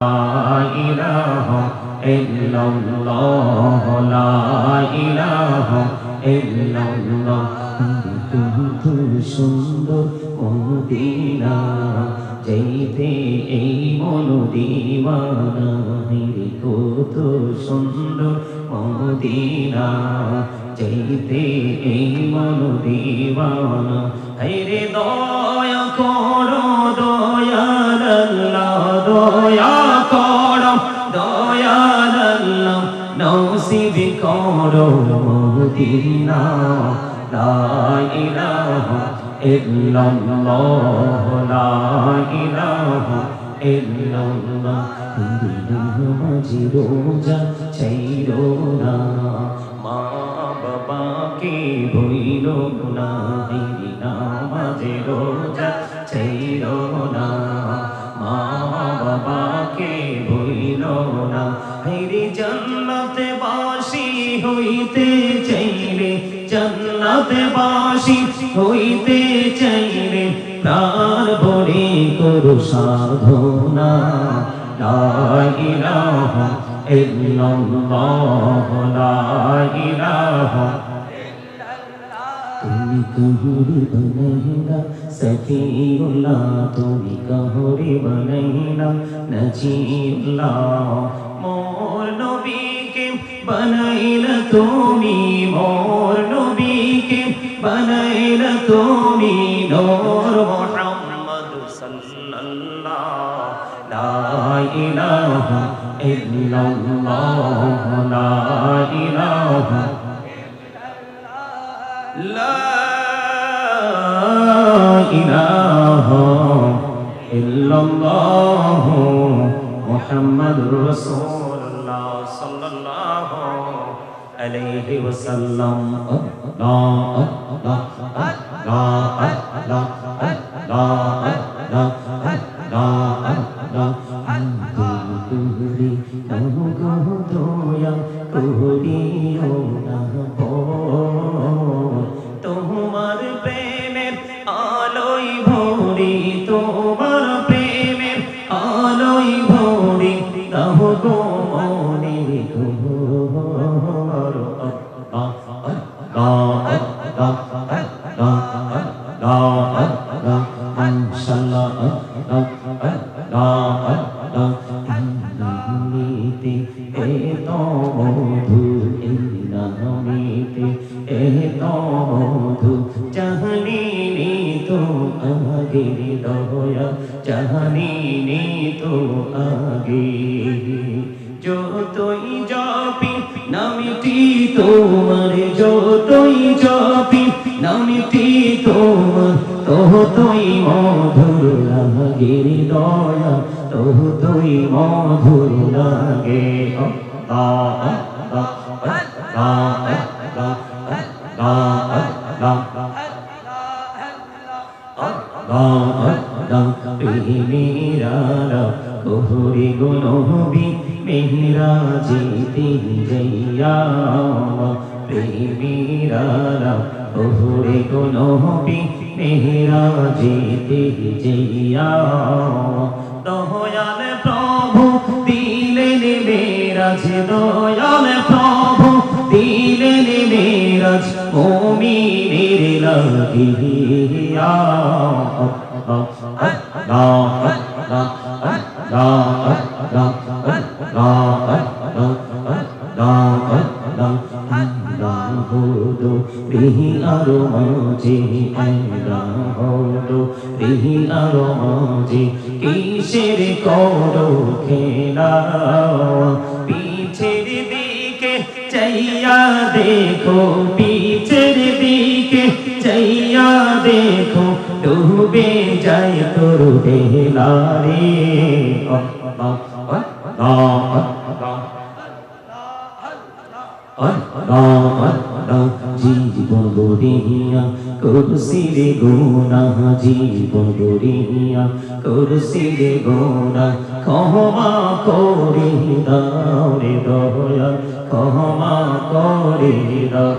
ইলাহা ইল্লাল্লাহ লা ইলাহা ইল্লাল্লাহ তুমি সুন্দর মদিনা যাইতে এই মন দিওয়ানা রে কত সুন্দর মদিনা যাইতে এই মন দিওয়ানা রে দয়া করো দয়াল আল্লাহ দয়া করো দয়াল আল্লাহ নসিব করো মদিনা লা ইলাহা ইল্লাল্লাহ লা ইলাহা ইল্লাল্লাহ নামাজি রোজা ছাইরো না মা বাবাকে ভুইলো না নামাজি রোজা ছাইরো না মা বাবাকে ভুইলো না হেরি জান্নাতে বাসি হইতে চাইলে জান্নাতে বাসি হইতে চাইলে প্রাণ ভরে করো সাধনা লা ইলাহা ইল্লাল্লাহ লা ইলাহা তুমি কহুরি বনাইলা সফিউল্লাহ তুমি কহুরি বনাইলা নজিউল্লাহ মোর নবীকে বনাইলা তুমি মোর নবীকে বনাইলা তুমি নূর মুহাম্মদ সাল্লাল্লাহ লা ইলাহা ইল্লাল্লাহ লা ইলাহা লা ইলাহা ইল্লাল্লাহ মুহাম্মাদুর রাসূলুল্লাহ সাল্লাল্লাহু আলাইহি ওয়াসাল্লাম আল্লাহ আল্লাহ আল্লাহ আল্লাহ আল্লাহ আল্লাহ কুহুরি নমো দয়া কুহুরিও না তোমার প্রেমের আলোয় ভরি তোমার প্রেমের আলোয় ভরি দাহ গো মনে তোমার জাহানি তো আগে যতই জপি নামটি তোমার যতই জপি নামটি তোমার ততই মধুর লাগে দয়া ততই মধুর লাগে প্রেমেরা কুহুরি গুনবি মেহরাজিতে যাইয়া প্রেমেরা কুহুরি গুনবি মেহরাজিতে যাইয়া দয়াল প্রভু দিলেন মেরাজ দয়াল প্রভু দিলেন মেরাজ মুমিনের লাগিয়া রিহি আরো মাঝে রিহি আরো মাঝে কিসের করো খেলা পিছের দিকে চাইয়া দেখো পিছের দিকে চাইয়া দেখো ডুবে যায় তোর বেলা রে জীবন গড়িয়া করছি রে গুনা জীবন গড়িয়া করছি রে গুনা ক্ষমা করে দাও রে দয়া ক্ষমা করে দাও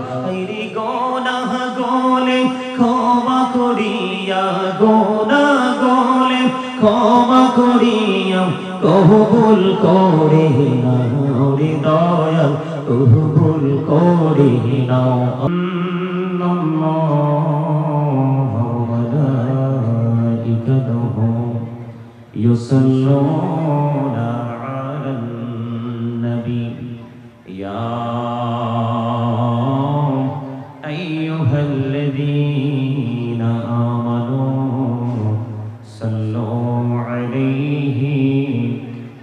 রে গোনা গোলে ক্ষমা করিয়া গোনা গোলে ক্ষমা করিয়া কবুল করে নাও রে দয়াল কবুল করে নাও يصلون على النبي يا أيها الذين آمنوا صلوا عليه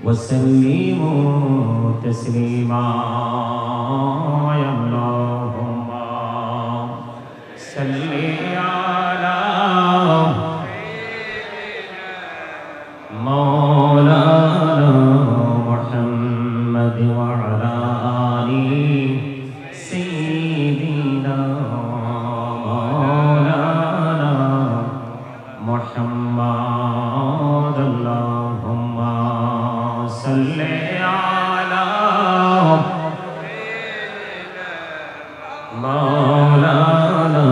وسلموا تسليما يا اللهم صل على مولانا محمد وعلى آل سيدنا مولانا محمد اللهم صل على مولانا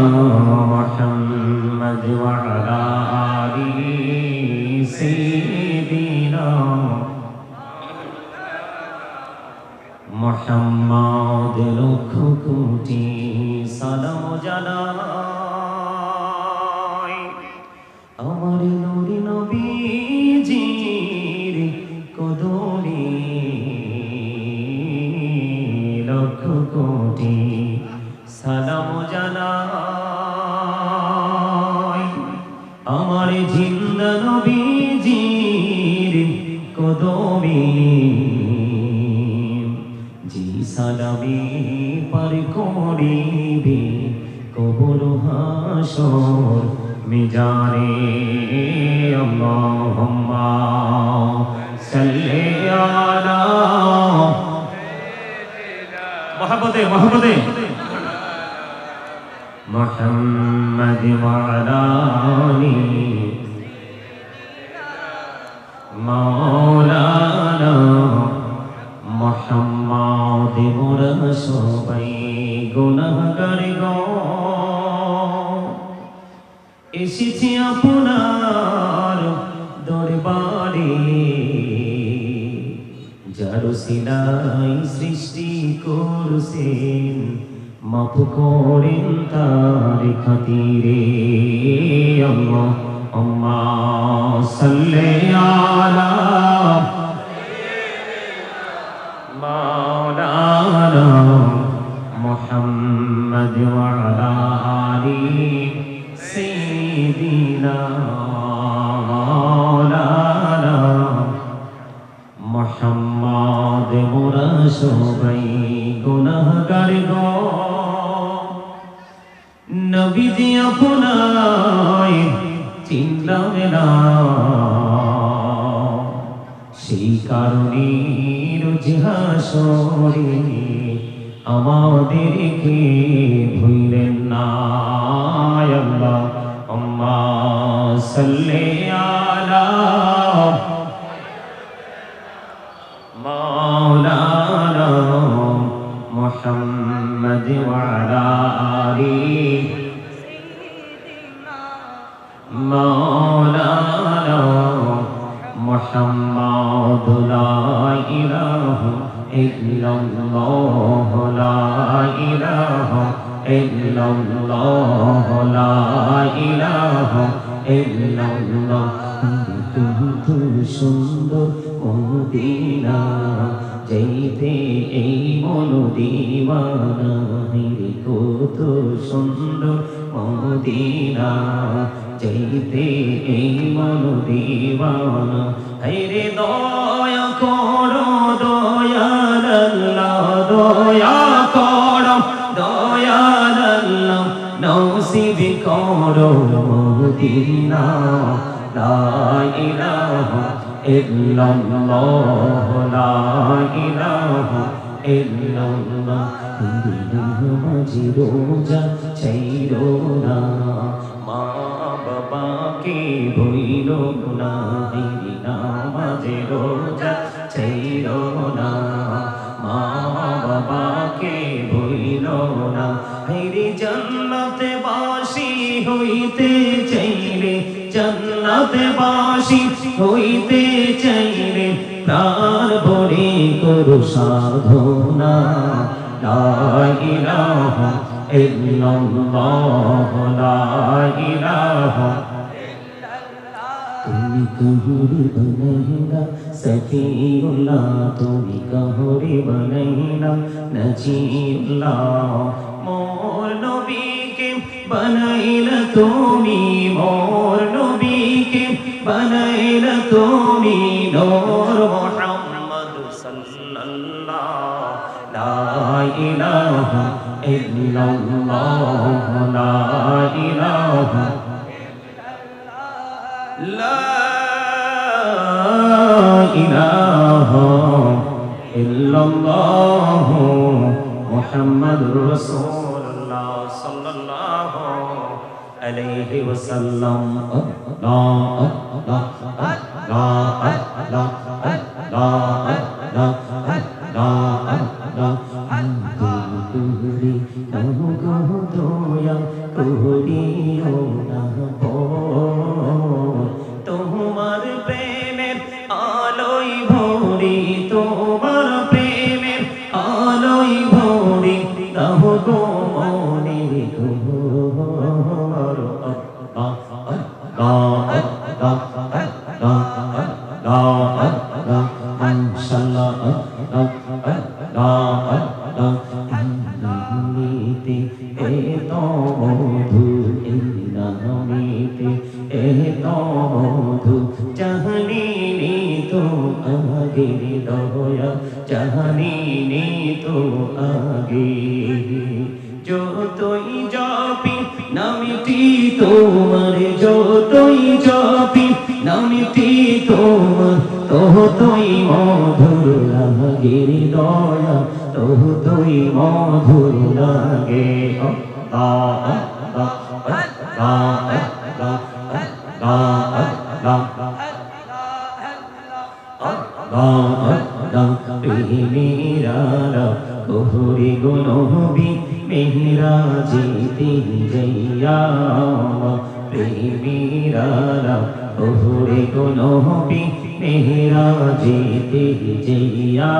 محمد وعلى آل سيدنا محمد لك কোটি সালাম জানাই আমার নূরি নবীজির কদমে লক্ষ কোটি সালাম জানাই আমার জিন্দা নবীজির কদমে জি সালামে পার করিবে কবর হাসর মিজানে আল্লাহুম্মা সাল্লি আলা মহব্বতে মুহাম্মদ ওয়া আলা আলি মাওলানা মুহাম্মদ মোরা সবাই গুনাহগার গো এসেছি আপনার দরবারে যার সিলাই সৃষ্টি করছেন মাফ করেন তার খাতিরে আল্লাহুম্মা সাল্লি আলা مولانا محمد وعلى آل سيدنا مولانا محمد মোরা সবাই গুনাহগার গো নবীজি আপনায় চিনলাম না সেই কারণে রোজ হাসরে আমাদেরকে ভুলেন না আল্লাহুম্মা সাল্লি আলা মাওলানা মুহাম্মদ ওয়া আলা আলি মাওলানা محمد لا إله إلا الله لا إله إلا الله لا إله إلا الله কত সুন্দর মদিনা যাইতে এই মন দিওয়ানা রে কত সুন্দর মদিনা যাইতে এই মন দিওয়ানা রে দয়া করো দয়াল আল্লাহ দয়া করো দয়াল আল্লাহ নসিব করো মদিনা লা ইলাহা ইল্লাল্লাহ লা ইলাহা ইল্লাল্লাহ মাঝি রোজা ছাইরো না মা বাবাকে ভুইল না নামাজে রোজা ছাইরো না মা বাবাকে ভুইল না হেরি জান্নাতে বাসি হইতে চাইলে জান্নাতে বাসি হইতে চাইলে প্রাণ ভরে করো সাধনা লা ইলাহা ইল্লাল্লাহ লা ইলাহা তুমি कहरे बनैना सफीउल्लाह তুমি कहरे बनैना नजीउल्लाह मोर नबीके बनाइला তুমি मोर नबीके बनाइला তুমি नूर मुहम्मद सल्लल्लाह ला इलाहा इल्लल्लाह ला इलाहा لا إله إلا الله محمد رسول الله صلى الله عليه وسلم الله الله الله الله الله الله তোমার প্রেমের আলোয় ভরি তোমার প্রেমের আলোয় ভরি দাও গো মনে ঘোর জাহানি তো আগে যতই জপি নামটি তোমার যতই জপি নামটি তোমার ততই মধুর লাগে দয়া ততই মধুর লাগে মেহরা কোহরে গুনবি মেহরা জিতি জইয়া প্রেমীরা কোহরে গুনবি মেহরা জিতি জইয়া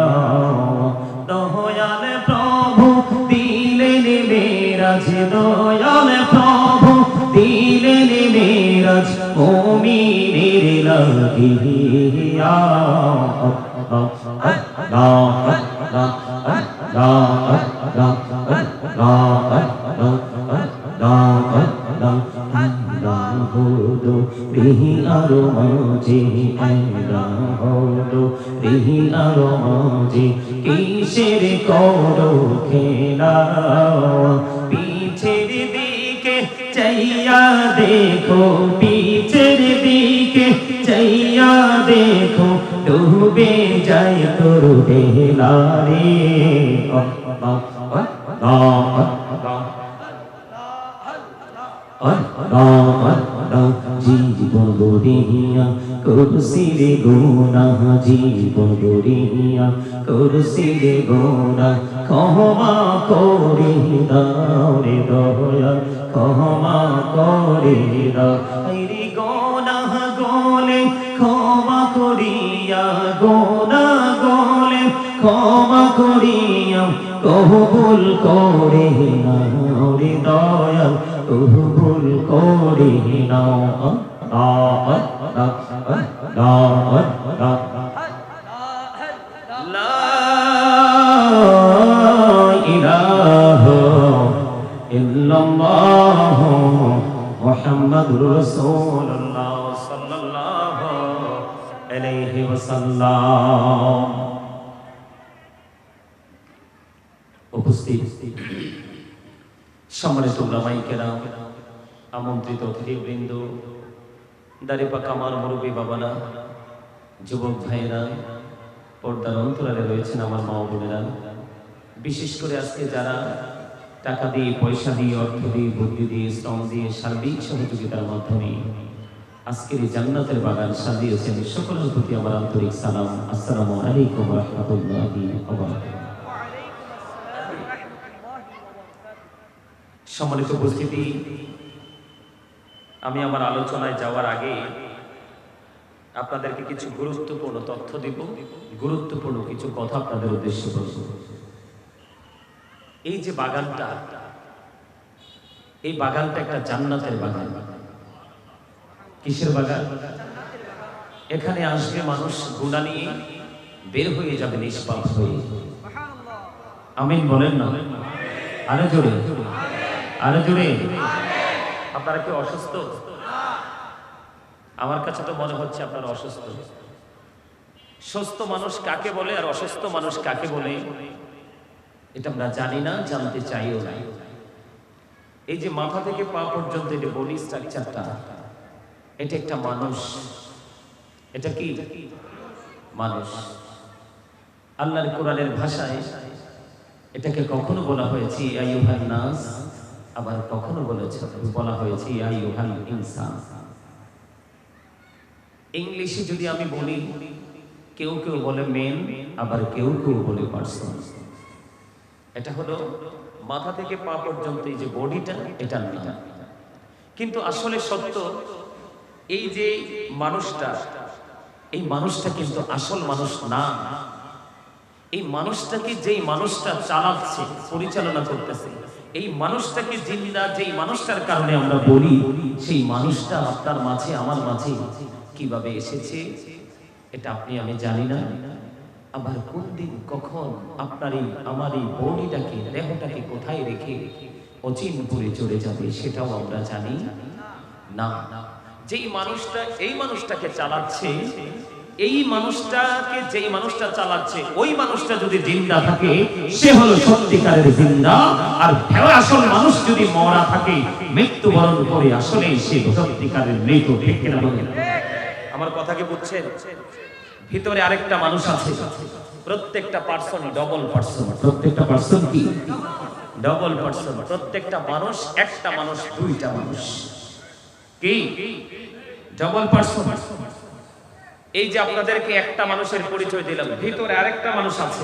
দয়াল প্রভু দিলেন মেরাজ দয়াল প্রভু দিলেন মেরাজ মুমিনের লাগিয়া আরো মাঝে আরো মাঝে কিসের করো খেলা পিছের দিকে চাইয়া দেখো পিছের দিকে চাইয়া দেখো ডুবে যায় তোর বেলা রে জীবন গড়িয়া করছি রে গোনা জীবন গড়িয়া করছি রে গোনা ক্ষমা করে দাও রে দয়া ক্ষমা করে দাও রে গোনা গলে ক্ষমা করিয়া গোনা গলে ক্ষমা করিয়া কবুল করে নাও রে দয়া কবুল করে নাও লা ইলাহা ইল্লাল্লাহ মুহাম্মাদুর রাসূলুল্লাহ সাল্লাল্লাহু আলাইহি ওয়াসাল্লাম। উপস্থিত সম্মানিত উলামায়ে কেরাম, আমন্ত্রিত অতিথিবৃন্দ, দাড়িপাকা আমার মুরব্বী বাবারা, যুবক ভাইয়েরা, পর্দার অন্তরালে রয়েছেন আমার মা বোনেরা, বিশেষ করে আজকে যারা টাকা দিয়ে, পয়সা দিয়ে, অর্থ দিয়ে, বুদ্ধি দিয়ে, শ্রম দিয়ে, সার্বিক সহযোগিতার মাধ্যমে আজকের এই জান্নাতের বাগান সাজিয়েছেন, সকলের প্রতি আমার আন্তরিক সালাম। আসসালামু আলাইকুম ওয়া রাহমাতুল্লাহি ওয়া বারাকাতুহু। সম্মানিত উপস্থিতি, আমি আমার আলোচনায় যাওয়ার আগে আপনাদেরকে কিছু গুরুত্বপূর্ণ তথ্য দিব, গুরুত্বপূর্ণ কিছু কথা আপনাদের উদ্দেশ্যে বলব। এই যে বাগানটা, এই বাগানটা একটা জান্নাতের বাগান। কিসের বাগান? এখানে আসবে মানুষ গুনাহ নিয়ে, বের হয়ে যাবে নিষ্পাপ হয়ে। আমিন বলেন না? আরে জোরে, আরে জোরে। আপনারা কি অসুস্থ? আমার কাছে তো মনে হচ্ছে আপনারা অসুস্থ। সুস্থ মানুষ কাকে বলে আর অসুস্থ মানুষ কাকে বলে এটা আমরা জানি না, জানতে চাইও না। এই যে মাথা থেকে পা পর্যন্ত এই বডি স্ট্রাকচারটা, এটা একটা মানুষ। এটা কি মানুষ? আল্লাহর কোরআনের ভাষায় এটাকে কখনো বলা হয়েছে আইয়ুহান নাস, আবার কখনো বলা হয়েছে আইয়ুহাল ইনসান। ইংলিশে যদি আমি বলি, কেউ কেউ বলে মেন, আবার কেউ কেউ বলে পারসন। এটা হলো মাথা থেকে পা পর্যন্ত এই যে বডিটা, এটা না। কিন্তু আসলে সত্য, এই যে মানুষটা, এই মানুষটা কিন্তু আসল মানুষ না। এই মানুষটাকে যেই মানুষটা চালাচ্ছে, পরিচালনা করতেছে, এই মানুষটাকে জিন্দা যেই মানুষটার কারণে আমরা বলি, সেই মানুষটা আপনার মাঝে আমার মাঝে কিভাবে এসেছে এটা আপনি আমি জানি না। আবার কোন দিন কখন আপনার এই আমার এই বডিটাকে, দেহটাকে কোথায় রেখে অচিনপুরে চলে যাবে সেটাও আমরা জানি না। যেই মানুষটা এই মানুষটাকে চালাচ্ছে, এই মানুষটাকে যেই মানুষটা চালাচ্ছে, ওই মানুষটা যদি জিন্দা থাকে সে হলো সত্যিকারের জিন্দা। আর আসল মানুষ যদি মরা থাকে, মৃত্যুবরণ করে, আসলে সে সত্যিকারের মৃত। ঠিক কিনা বলেন? আমার কথা কি বুঝছেন? ভিতরে আরেকটা মানুষ আছে। প্রত্যেকটা পার্সন ডবল পার্সন। প্রত্যেকটা পার্সন কি ডবল পার্সন? প্রত্যেকটা মানুষ একটা মানুষ, দুইটা মানুষ। কি ডবল পার্সন? এই যে আপনাদেরকে একটা মানুষের পরিচয় দিলাম, ভিতরে আরেকটা মানুষ আছে।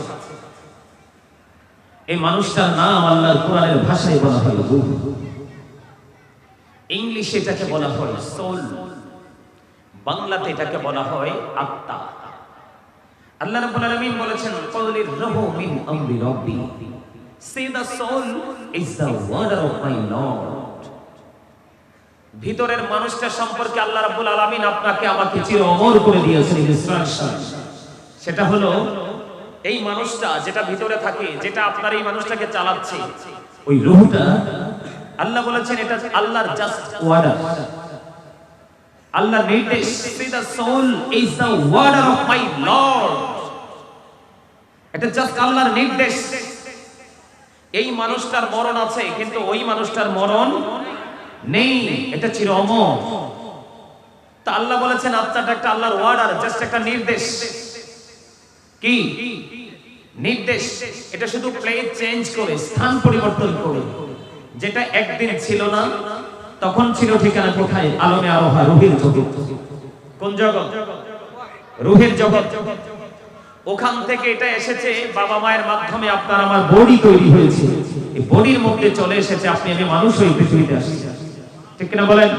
এই মানুষটার নাম আল্লাহর কোরআনের ভাষায় বলা হয় রূহ। ইংলিশে এটাকে বলা হয় সোল, বাংলাতে এটাকে বলা হয় আত্মা। আল্লাহ রাব্বুল আলামিন বলেছেন, ক্বালির রূহু মিন আমরি রাব্বি, say the soul is the word of my lord. ভিতরের মানুষটা সম্পর্কে আল্লাহ রাব্বুল আলামিন আপনাকে আমাকে চির অমর করে দিয়েছেন ইনস্ট্রাকশন। সেটা হলো এই মানুষটা যেটা ভিতরে থাকে, যেটা আপনার এই মানুষটাকে চালাচ্ছে, ওই রূহটা আল্লাহ বলেছেন এটা আল্লাহর জাস্ট ওয়ার্ডার, আল্লাহর নির্দেশ। the soul is the word of my lord, এটা জাস্ট আল্লাহর নির্দেশ। এই মানুষটার মরণ আছে, কিন্তু ওই মানুষটার মরণ নেই, এটা চির অমর। তা আল্লাহ বলেছেন আত্মাটা একটা আল্লাহর ওয়ার্ডার, জাস্ট একটা নির্দেশ। কি নির্দেশ? এটা শুধু প্লেস চেঞ্জ করে, স্থান পরিবর্তন করে। যেটা একদিন ছিল না, তখন ছিল ঠিকানা কোথায়? আলমে আরোহা, রূহের জগৎ। কোন জগৎ? রূহের জগৎ। ওখান থেকে এটা এসেছে বাবা মায়ের মাধ্যমে, আপনার আমার বডি তৈরি হয়েছে। এই বডির মধ্যে চলে এসেছে, আপনি আমি মানুষ হয়ে পৃথিবীতে আসছি। ঠিক কিনা বলেন?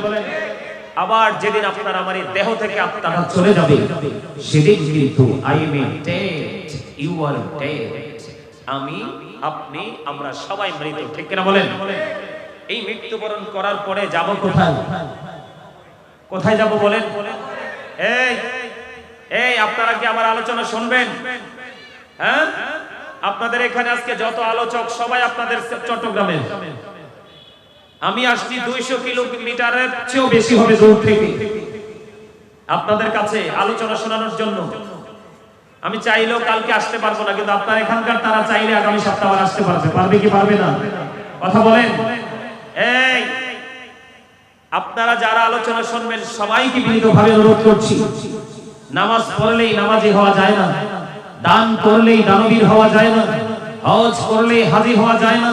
আবার যেদিন আপনার আমার এই দেহ থেকে আত্মাটা চলে যাবে, সেদিন কিন্তু I am dead, you are dead. আমি, আপনি, আমরা সবাই মৃত। ঠিক কিনা বলেন? এই মৃত্যুবরণ করার পরে যাব কোথায়? কোথায় যাব বলেন? এই এই আপনারা কি আমার আলোচনা শুনবেন? হ্যাঁ, আপনাদের এখানে আজকে যত আলোচক সবাই আপনাদের চট্টগ্রামের। আমি আসছি 200 কিলোমিটারের চেয়েও বেশি হবে দূর থেকে আপনাদের কাছে আলোচনা শোনানোর জন্য। আমি চাইলেও কালকে আসতে পারবো না, কিন্তু আপনার এখানকার তারা চাইলে আগামী সপ্তাহে আবার আসতে পারবে। পারবে কি পারবে না? কথা বলেন। এই আপনারা যারা আলোচনা শুনবেন সবাইকে বিনীতভাবে অনুরোধ করছি, নামাজ পড়লেই নামাজি হওয়া যায় না, দান করলেই দানবীর হওয়া যায় না, হজ করলেই হাজী হওয়া যায় না,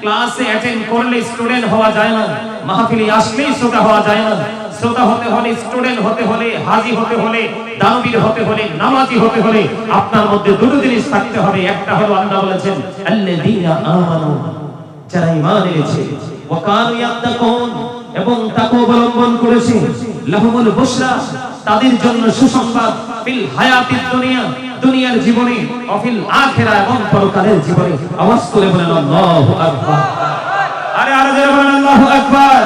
ক্লাসে অ্যাটেন্ড করলে স্টুডেন্ট হওয়া যায় না, মাহফিলে আসলেই শ্রোতা হওয়া যায় না। শ্রোতা হতে হলে, স্টুডেন্ট হতে হলে, হাজী হতে হলে, দানবীর হতে হলে, নামাজি হতে হলে আপনার মধ্যে দুটো জিনিস থাকতে হবে। একটা হলো আল্লাহ বলেছেন আল্লাযীনা আমানু, যারা ঈমান এনেছে, ওয়া কানু ইয়াত্তাকুন, এবং তাকওয়া অবলম্বন করেছে। লাহুমুল বুশরা, তাদের জন্য সুসংবাদ, ফিল হায়াতিদ দুনিয়া, দুনিয়ার জীবনে, অফিল আখিরা, এবং পরকালের জীবনে। আওয়াজ করে বলেন আল্লাহু আকবার। আরে আরো জোরে বলেন আল্লাহু আকবার।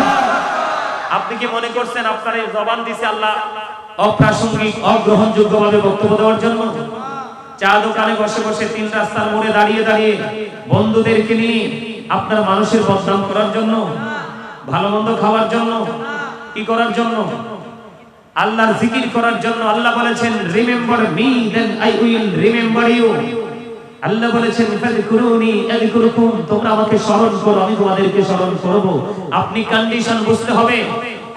আপনি কি মনে করছেন আপনার এই জবান দিছে আল্লাহ অপ্রাসঙ্গিক, অগ্রহণযোগ্য ভাবে বক্তব্য দেওয়ার জন্য? চা দোকানে বসে বসে, তিন রাস্তার মোড়ে দাঁড়িয়ে দাঁড়িয়ে বন্ধুদেরকে নিয়ে আপনার মানুষের বদনাম করার জন্য, ভালো মন্দ খাওয়ার জন্য, কি করার জন্য? আল্লাহর জিকির করার জন্য। আল্লাহ বলেছেন remember me then I will remember you. আল্লাহ বলেছেন ফাযকুরুনি আযকুরুকুম, তোমরা আমাকে স্মরণ করো, আমি তোমাদেরকে স্মরণ করব। আপনি কন্ডিশন বুঝতে হবে,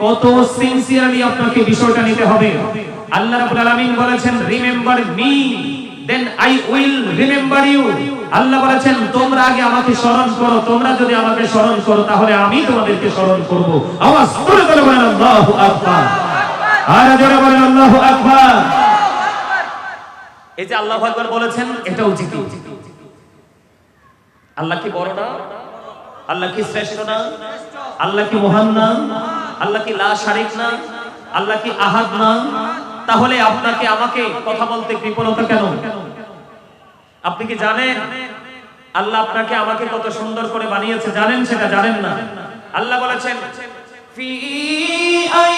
কত সিনসিয়ারলি আপনাকে বিষয়টা নিতে হবে। আল্লাহ রাব্বুল আলামিন বলেছেন remember me then I will remember you. আল্লাহ বলেছেন তোমরা আগে আমাকে স্মরণ করো, তোমরা যদি আমাকে স্মরণ করো তাহলে আমি তোমাদেরকে স্মরণ করব। আওয়াজ করে বলেন আল্লাহু আকবার। আর জোরে বলেন আল্লাহু আকবার। এই যে আল্লাহু আকবার বলেছেন, এটাও জিকির। আল্লাহ কি বড় না? আল্লাহ কি শ্রেষ্ঠ না? আল্লাহ কি মহান না? আল্লাহ কি লা শারিক না? আল্লাহ কি আহাদ না? তাহলে আপনাকে আমাকে কথা বলতে কৃপণতা কেন? আপনি কি জানেন আল্লাহ আপনাকে আমাকে কত সুন্দর করে বানিয়েছে? জানেন সেটা? জানেন না? আল্লাহ বলেছেন ফি আই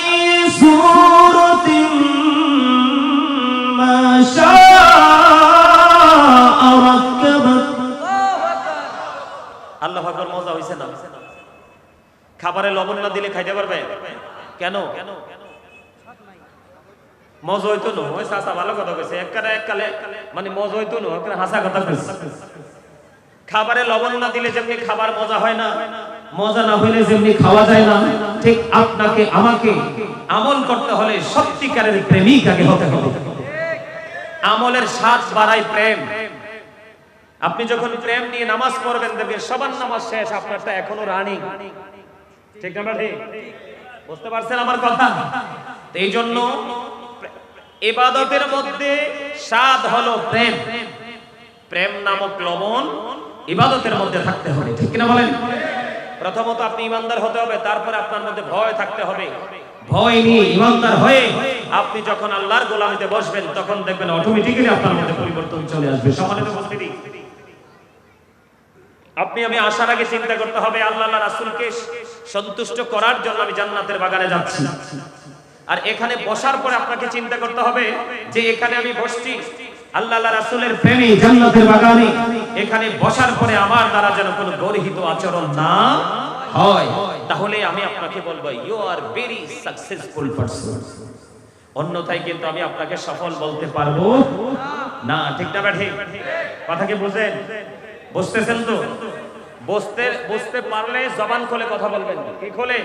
সূরাতিন মা শাআ রাক্কাবাত। আল্লাহু আকবার। মজা হইছে না? খাবারে লবণ না দিলে খাইতে পারবে? কেন? মজা হইতো না? ওই চাচা ভালো কথা কইছে, এককালে মানে মজা হইতো না, একটা হাসা কথা কইছে। খাবারে লবণ না দিলে যেমনি খাবার মজা হয় না, মজা না হইলে যেমনি খাওয়া যায় না, ঠিক আপনাকে আমাকে আমল করতে হলে সত্যিকারের প্রেমিক আগে হতে হবে। আমলের স্বাদ বাড়ায় প্রেম। আপনি যখন প্রেম নিয়ে নামাজ পড়বেন, দেখবেন সবার নামাজ শেষ, আপনারটা এখনো রানিং। ঠিক না? ঠিক বুঝতে পারছেন আমার কথা? এই জন্য ইবাদতের মধ্যে স্বাদ হলো প্রেম। প্রেম নামক লবণ ইবাদতের মধ্যে থাকতে হবে। ঠিক না বলেন? প্রথমত আপনি ইমানদার হতে হবে, তারপরে আপনার মধ্যে ভয় থাকতে হবে। ভয় নিয়ে ইমানদার হয়ে আপনি যখন আল্লাহর গোলামিতে বসবেন, তখন দেখবেন অটোমেটিক্যালি আপনার মধ্যে পরিবর্তন চলে আসবে। সম্মানিত উপস্থিতি, আপনি আমি আসার আগে চিন্তা করতে হবে আল্লাহ রাসূলকে সন্তুষ্ট করার জন্য আমি জান্নাতের বাগানে যাচ্ছি। আর এখানে বসার পরে আপনাকে চিন্তা করতে হবে যে এখানে আমি বসছি আল্লাহ রাসূলের প্রেমে জান্নাতের বাগানে। এখানে বসার পরে আমার দ্বারা যেন কোনো গর্হিত আচরণ না হয়। তাহলে আমি আপনাকে বলবো you are very successful person. অন্যথায় কিন্তু আমি আপনাকে সফল বলতে পারবো না। ঠিক না? ঠিক কথা কি বুঝেন? বুঝতেছেন তো? বুঝতে পারলে জবান খুলে কথা বলবেন। কি খুলে?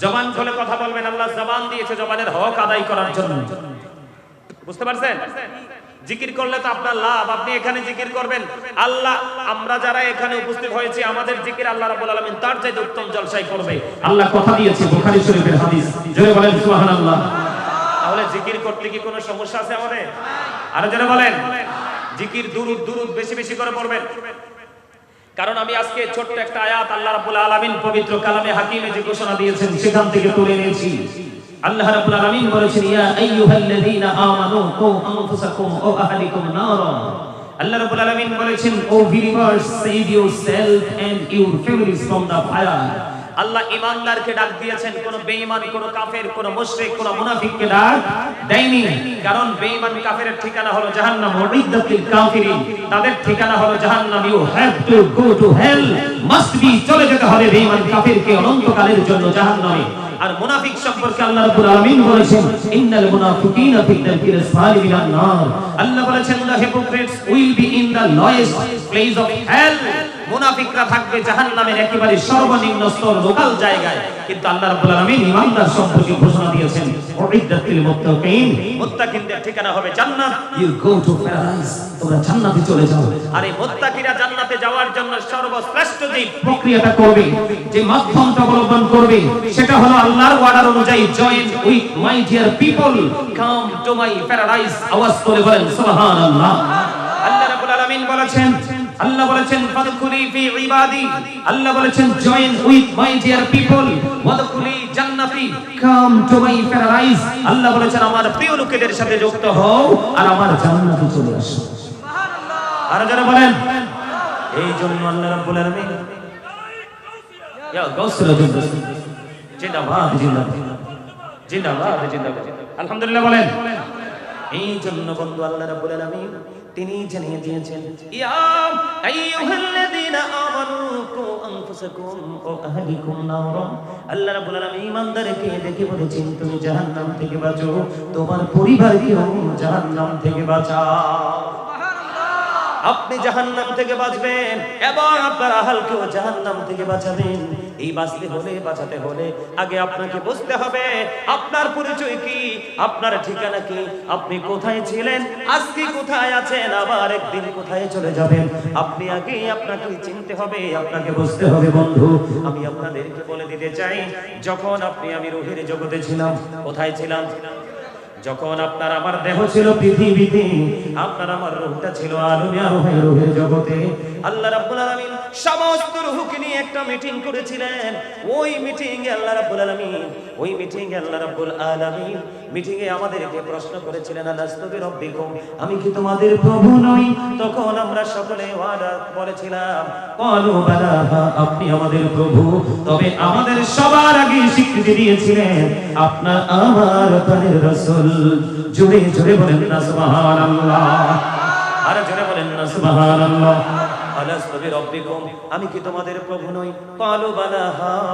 জবান খুলে কথা বলবেন। আল্লাহ জবান দিয়েছে জবানের হক আদায় করার জন্য। বুঝতে পারছেন? জিকির করলে তো আপনার লাভ। আপনি এখানে জিকির করবেন, আল্লাহ আমরা যারা এখানে উপস্থিত হয়েছি আমাদের জিকির আল্লাহ রাব্বুল আলামিন তার চাইতে উত্তম জলসাই করবে। আল্লাহ কথা দিয়েছে, বুখারী শরীফের হাদিস। জোরে বলেন সুবহানাল্লাহ। তাহলে জিকির করতে কি কোনো সমস্যা আছে আমাদের? আরো জোরে বলেন। জিকির দুরূদ বেশি বেশি করে পড়বেন। কারণ আমি আজকে ছোট্ট একটা আয়াত আল্লাহ রাব্বুল আলামিন পবিত্র কালামে হাকিমে যে ঘোষণা দিয়েছেন সেখান থেকে তুলে নিয়েছি। আল্লাহ রাব্বুল আলামিন বলেছেন ইয়া আইয়ুহাল্লাযীনা আমানু কু আনফুসাকুম ওয়া আহলিকুম নারা। আল্লাহ রাব্বুল আলামিন বলেছেন O believers save yourself and your families from the fire. আল্লাহ ঈমানদারকে ডাক দিয়েছেন, কোন বেঈমান, কোন কাফের, কোন মুশরিক, কোন মুনাফিককে ডাক দেয়নি। কারণ বেঈমান কাফেরের ঠিকানা হলো জাহান্নাম। ওয়াইদাতিল কাফিরিন, তাদের ঠিকানা হলো জাহান্নাম। You have to go to hell, must be, চলে যেতে হবে বেঈমান কাফেরকে অনন্তকালের জন্য জাহান্নামে। আর মুনাফিক সম্পর্কে আল্লাহ রাব্বুল আলামিন বলেছেন ইন্নাল মুনাফিকিনা ফি দারকিল আসফালি মিনান নার। আল্লাহ বলেছেন the hypocrites will be in the lowest place of hell। মুনাফিকরা থাকবে জাহান্নামের একেবারে সর্বনিম্ন স্তর, লোকাল জায়গায়। কিন্তু আল্লাহ রাব্বুল আলামিন ঈমানদার সম্পর্কে ঘোষণা দিয়েছেন উইদ্দাতিল মুত্তাকিন, মুত্তাকিনদের ঠিকানা হবে জান্নাত। you go to paradise, তোমরা জান্নাতে চলে যাও। আর এই মুত্তাকিরা জান্নাতে যাওয়ার জন্য সর্বশ্রেষ্ঠ যে প্রক্রিয়াটা করবে, যে মাধ্যমটা অবলম্বন করবে, সেটা হলো আল্লাহর ওয়ার্ডার অনুযায়ী join with my dear people, come to my paradise. আওয়াজ করে বলেন সুবহানাল্লাহ। আল্লাহ রাব্বুল আলামিন বলেছেন আল্লাহ বলেছেন ফাদখুলি ফি ইবাদি, আল্লাহ বলেছেন join with my dear people ওয়াদখুলি জান্নাতি, কাম টু মাই প্যারাডাইস। আল্লাহ বলেছেন আমার প্রিয় লোকেদের সাথে যুক্ত হও আর আমার জান্নাতে চলে আসো। সুবহানাল্লাহ। আর যারা বলেন এই জন্য আল্লাহ রাব্বুল আলামিন ইয়া গাউসুল আজম জিন্দাবাদ জিন্দাবাদ জিন্দাবাদ জিন্দাবাদ আলহামদুলিল্লাহ বলেন। এই জন্য বন্ধু আল্লাহ রাব্বুল আলামিন তিনি জানিয়ে দিয়েছেন ইয়া আইয়ুহাল্লাযীনা আমানু কু আনফুসাকুম ওয়া আহলিকুম নারা। আল্লাহ রাব্বুল আলামিন ঈমানদারকে দেখে বলেছেন তুমি জাহান্নাম থেকে বাঁচো, তোমার পরিবারকেও জাহান্নাম থেকে বাঁচাও। আপনি জাহান্নাম থেকে বাঁচবেন এবং আপনার আহলকেও জাহান্নাম থেকে বাঁচাবেন। এই বাঁচতে হলে বাঁচাতে হলে আগে আপনাকে বুঝতে হবে আপনার পরিচয় কি, আপনার ঠিকানা কি, আপনি কোথায় ছিলেন, আজকে কোথায় আছেন, আবার একদিন কোথায় চলে যাবেন। আপনি আগে আপনাকে চিনতে হবে, আপনাকে বুঝতে হবে। বন্ধু আমি আপনাদেরকে বলে দিতে চাই, যখন আমি রূহের জগতে ছিলাম, কোথায় ছিলাম? যখন আপনার আমার দেহ ছিল পৃথিবীতে, আপনার আমার রূহটা ছিল আলমে আরোহের রূহের জগতে। আল্লাহ রাব্বুল আলামিন সমস্ত রূহকে নিয়ে একটা মিটিং করেছিলেন। ওই মিটিং এ আল্লাহ রাব্বুল আলামিন মিটিং এ আমাদেরকে প্রশ্ন করেছিলেন আলাস্তু বিরাব্বিকুম, আমি কি তোমাদের প্রভু নই? তখন আমরা সকলে ওয়াদা বলেছিলাম ক্বালু বালা, আপনি আমাদের প্রভু। তবে আমাদের সবার আগে স্বীকৃতি দিয়েছিলেন আপনার আমার প্রাণের রাসূল। জোরে জোরে বলেন না সুবহানাল্লাহ, আর জোরে বলেন না সুবহানাল্লাহ। আলাস্তু বিরাব্বিকুম, আমি কি তোমাদের প্রভু নই? ক্বালু বালা,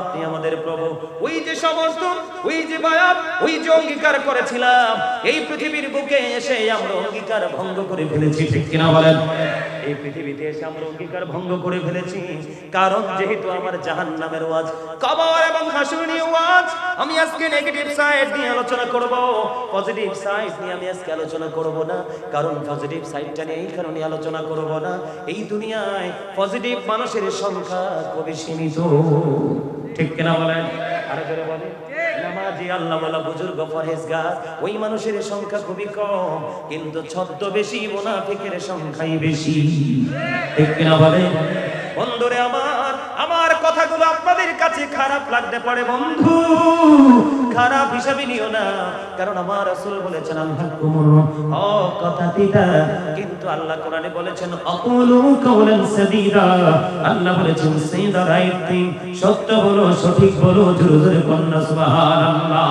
আপনি আমাদের প্রভু। ওই যে সমস্ত ওই যে বায়াত, ওই যে অঙ্গীকার করেছিলাম, এই পৃথিবীর বুকে এসে আমরা অঙ্গীকার ভঙ্গ করে ফেলেছি, ঠিক কিনা বলেন? এই পৃথিবীতে এসে আমরা অঙ্গীকার ভঙ্গ করে ফেলেছি, কারণ যেহেতু আমার জাহান্নামের ওয়াজ, কবর এবং হাসর নিয়ে ওয়াজ। আমি আজকে নেগেটিভ সাইড নিয়ে আলোচনা করব, পজিটিভ সাইড নিয়ে আমি আজকে আলোচনা করব না। কারণ পজিটিভ সাইডটা নিয়ে এই কারণে আলোচনা করব না, এই দুনিয়ায় পজিটিভ মানুষের সংখ্যা খুবই সীমিত, ঠিক কিনা বলেন? আরে জোরে বলেন। নামাজি, আল্লাহওয়ালা, বুজুর্গ, পরহেজগার, ওই মানুষের সংখ্যা খুবই কম, কিন্তু ছদ্মবেশী মুনাফিকের সংখ্যাই বেশি, ঠিক কিনা বলেন? বন্ধুরে আমার কথাগুলো আপনাদের কাছে খারাপ লাগতে পারে, বন্ধু খারাপ হিসাবে নিও না, কারণ আমার রাসূল বলেছেন কথা তিতা, কিন্তু আল্লাহ কোরআনে বলেছেন আকুলু কাওলান সাদীদা। আল্লাহ বলেছেন সেই দা রাইট থিং, সত্য বলো, সঠিক বলো, জোরে জোরে বলুন সুবহানাল্লাহ।